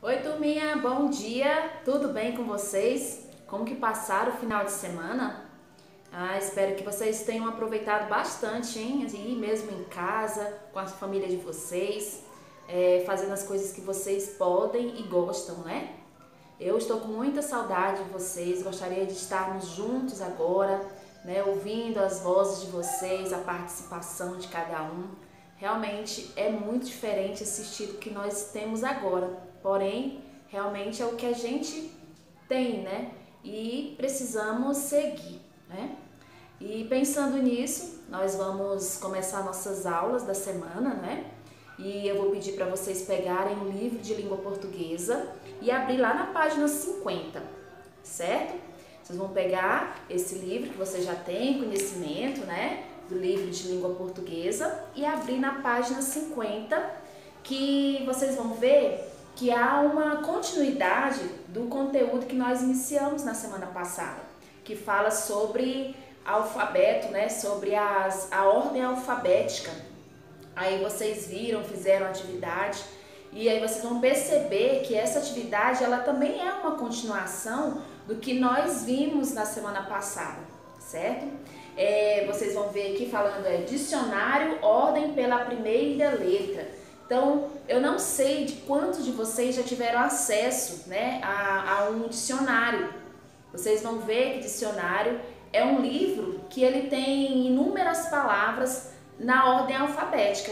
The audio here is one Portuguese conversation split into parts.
Oi, turminha, bom dia, tudo bem com vocês? Como que passaram o final de semana? Espero que vocês tenham aproveitado bastante, hein? Aí mesmo em casa, com a família de vocês, fazendo as coisas que vocês podem e gostam, né? Eu estou com muita saudade de vocês, gostaria de estarmos juntos agora, né? Ouvindo as vozes de vocês, a participação de cada um. Realmente é muito diferente esse estilo que nós temos agora, porém, realmente é o que a gente tem, né? E precisamos seguir, né? E pensando nisso, nós vamos começar nossas aulas da semana, né? E eu vou pedir para vocês pegarem um livro de língua portuguesa e abrir lá na página 50, certo? Vocês vão pegar esse livro que você já tem conhecimento, né? Do livro de língua portuguesa e abrir na página 50, que vocês vão ver que há uma continuidade do conteúdo que nós iniciamos na semana passada, que fala sobre alfabeto, né? Sobre a ordem alfabética. Aí vocês viram, fizeram atividade e aí vocês vão perceber que essa atividade ela também é uma continuação do que nós vimos na semana passada, certo? Vocês vão ver aqui falando dicionário, ordem pela primeira letra. Então, eu não sei de quantos de vocês já tiveram acesso, né, a um dicionário. Vocês vão ver que dicionário é um livro que ele tem inúmeras palavras na ordem alfabética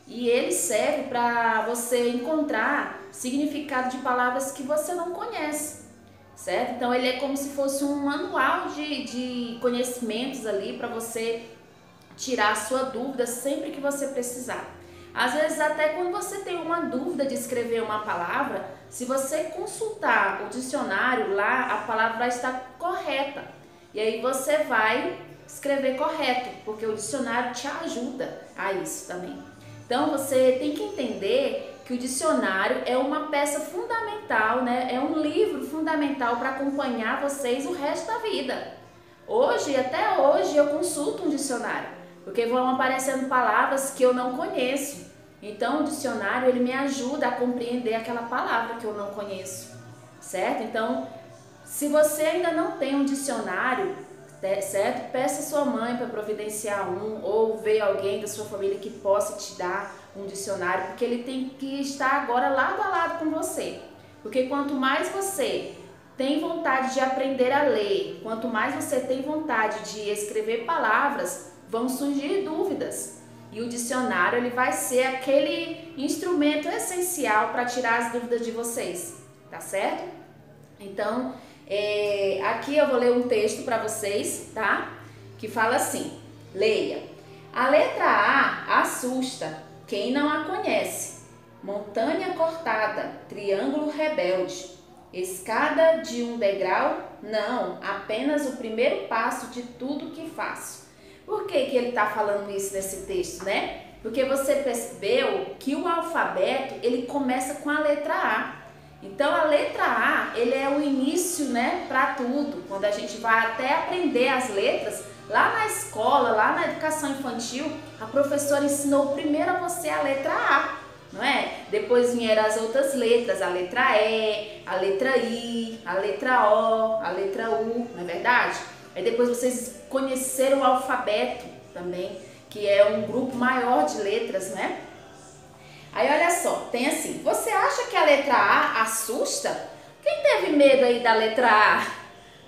e ele serve para você encontrar significado de palavras que você não conhece, certo? Então ele é como se fosse um manual de conhecimentos ali para você tirar a sua dúvida sempre que você precisar. Às vezes até quando você tem uma dúvida de escrever uma palavra, se você consultar o dicionário lá, a palavra vai estar correta. E aí você vai escrever correto, porque o dicionário te ajuda a isso também. Então você tem que entender que o dicionário é uma peça fundamental, né? É um livro fundamental para acompanhar vocês o resto da vida. Hoje, até hoje, eu consulto um dicionário, porque vão aparecendo palavras que eu não conheço. Então o dicionário ele me ajuda a compreender aquela palavra que eu não conheço, certo? Então, se você ainda não tem um dicionário, certo? Peça a sua mãe para providenciar um ou ver alguém da sua família que possa te dar um dicionário, porque ele tem que estar agora lado a lado com você. Porque quanto mais você tem vontade de aprender a ler, quanto mais você tem vontade de escrever palavras, vão surgir dúvidas. E o dicionário ele vai ser aquele instrumento essencial para tirar as dúvidas de vocês, tá certo? Então, aqui eu vou ler um texto para vocês, tá? Que fala assim, leia. A letra A assusta quem não a conhece. Montanha cortada, triângulo rebelde. Escada de um degrau? Não, apenas o primeiro passo de tudo que faço. Por que ele está falando isso nesse texto, né? Porque você percebeu que o alfabeto ele começa com a letra A. Então a letra A, ele é o início, né, para tudo. Quando a gente vai até aprender as letras, lá na escola, lá na educação infantil, a professora ensinou primeiro a você a letra A, não é? Depois vieram as outras letras, a letra E, a letra I, a letra O, a letra U, não é verdade? Aí depois vocês conheceram o alfabeto também, que é um grupo maior de letras, né? Aí olha só, tem assim, você acha que a letra A assusta? Quem teve medo aí da letra A,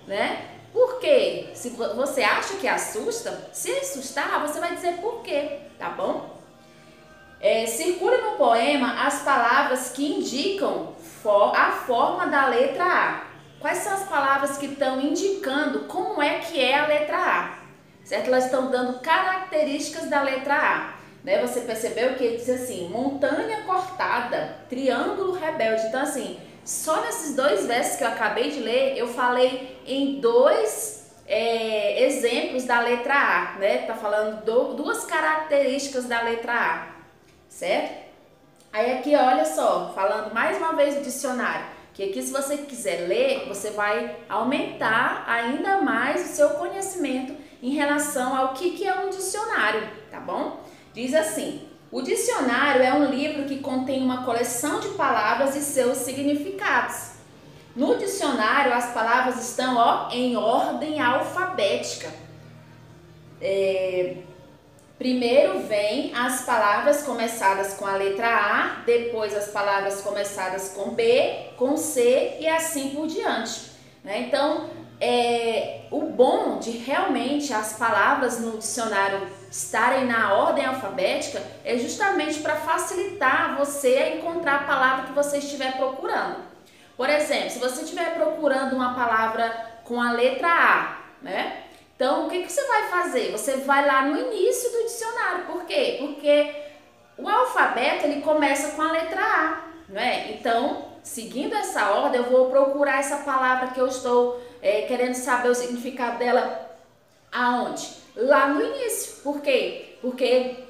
né? Por quê? Se você acha que assusta, se assustar, você vai dizer por quê, tá bom? Circule no poema as palavras que indicam a forma da letra A. Quais são as palavras que estão indicando como é que é a letra A? Certo? Elas estão dando características da letra A. Né? Você percebeu que ele diz assim, montanha cortada, triângulo rebelde. Então assim, só nesses dois versos que eu acabei de ler, eu falei em dois exemplos da letra A, né? Tá falando duas características da letra A, certo? Aí aqui, olha só, falando mais uma vez do dicionário, que aqui se você quiser ler, você vai aumentar ainda mais o seu conhecimento em relação ao que é um dicionário, tá bom? Diz assim, O dicionário é um livro que contém uma coleção de palavras e seus significados. No dicionário, as palavras estão em ordem alfabética. Primeiro vem as palavras começadas com a letra A, depois as palavras começadas com B, com C e assim por diante, né? Então, o bom de realmente as palavras no dicionário estarem na ordem alfabética é justamente para facilitar você a encontrar a palavra que você estiver procurando. Por exemplo, se você estiver procurando uma palavra com a letra A, né? Então, o que você vai fazer? Você vai lá no início do dicionário. Por quê? Porque o alfabeto ele começa com a letra A, né? Então, seguindo essa ordem, eu vou procurar essa palavra que eu estou querendo saber o significado dela aonde? Lá no início. Por quê? Porque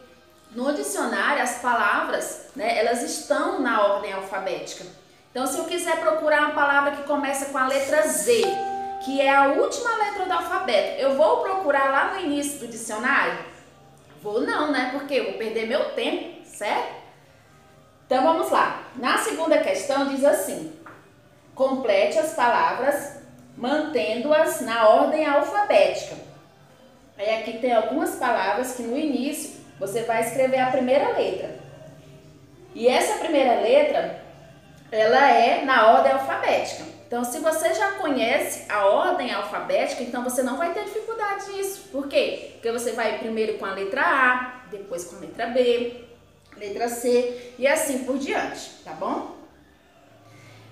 no dicionário as palavras, né, elas estão na ordem alfabética. Então, se eu quiser procurar uma palavra que começa com a letra Z, que é a última letra do alfabeto, eu vou procurar lá no início do dicionário? Vou não, né? Porque eu vou perder meu tempo, certo? Então, vamos lá. Na segunda questão diz assim: complete as palavras mantendo-as na ordem alfabética. Aí aqui tem algumas palavras que no início você vai escrever a primeira letra. E essa primeira letra, ela é na ordem alfabética. Então, se você já conhece a ordem alfabética, então você não vai ter dificuldade nisso. Por quê? Porque você vai primeiro com a letra A, depois com a letra B, letra C e assim por diante, tá bom?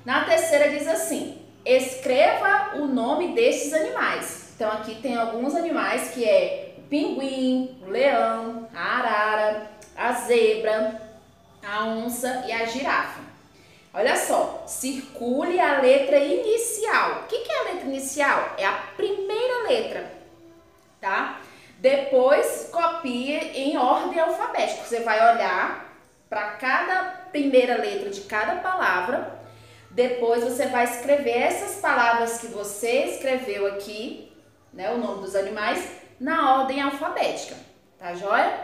Na terceira diz assim: escreva o nome destes animais. Então, aqui tem alguns animais que é o pinguim, o leão, a arara, a zebra, a onça e a girafa. Olha só, circule a letra inicial. O que é a letra inicial? É a primeira letra, tá? Depois copie em ordem alfabética. Você vai olhar para cada primeira letra de cada palavra. Depois você vai escrever essas palavras que você escreveu aqui, né, o nome dos animais, na ordem alfabética, tá joia?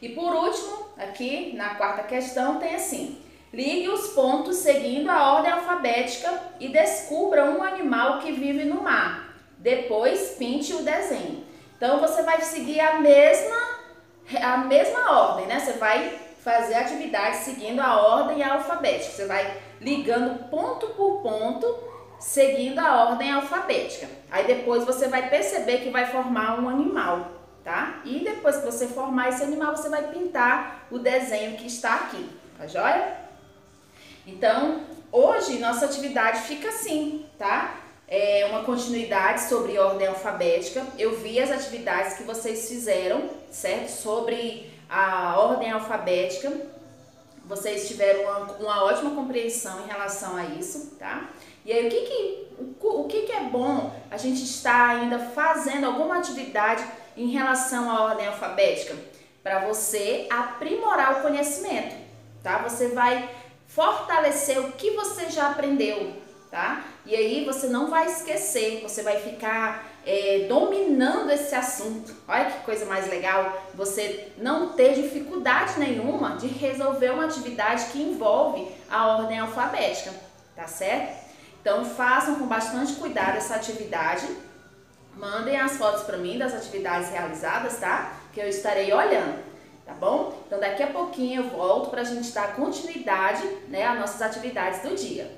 E por último, aqui na quarta questão tem assim: ligue os pontos seguindo a ordem alfabética e descubra um animal que vive no mar. Depois, pinte o desenho. Então, você vai seguir a mesma ordem, né? Você vai fazer a atividade seguindo a ordem alfabética. Você vai ligando ponto por ponto, seguindo a ordem alfabética. Aí, depois, você vai perceber que vai formar um animal, tá? E depois que você formar esse animal, você vai pintar o desenho que está aqui, tá joia? Então, hoje nossa atividade fica assim, tá? É uma continuidade sobre ordem alfabética. Eu vi as atividades que vocês fizeram, certo? Sobre a ordem alfabética. Vocês tiveram uma ótima compreensão em relação a isso, tá? E aí, o que é bom a gente estar ainda fazendo alguma atividade em relação à ordem alfabética? Para você aprimorar o conhecimento, tá? Você vai fortalecer o que você já aprendeu, tá? E aí você não vai esquecer, você vai ficar dominando esse assunto. Olha que coisa mais legal, você não ter dificuldade nenhuma de resolver uma atividade que envolve a ordem alfabética, tá certo? Então façam com bastante cuidado essa atividade, mandem as fotos para mim das atividades realizadas, tá? Que eu estarei olhando. Tá bom? Então daqui a pouquinho eu volto para a gente dar continuidade, né, às nossas atividades do dia.